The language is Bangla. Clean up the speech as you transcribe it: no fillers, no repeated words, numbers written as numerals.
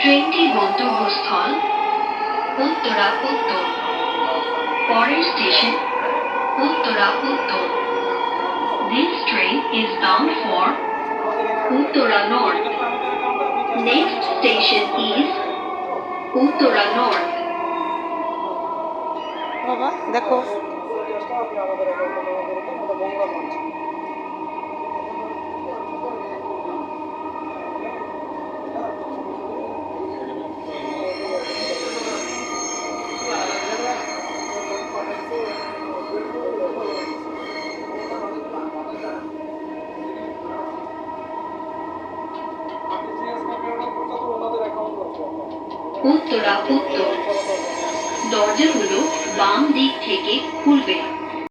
ট্রেনটি গন্তব্যস্থল উত্তরা উত্তর। পরের স্টেশন উত্তরা উত্তর। This train is bound for Uttara North. Next station is Uttara North. বাবা দেখো উত্তরা উত্তর। দরজাগুলো বাম দিক থেকে খুলবে।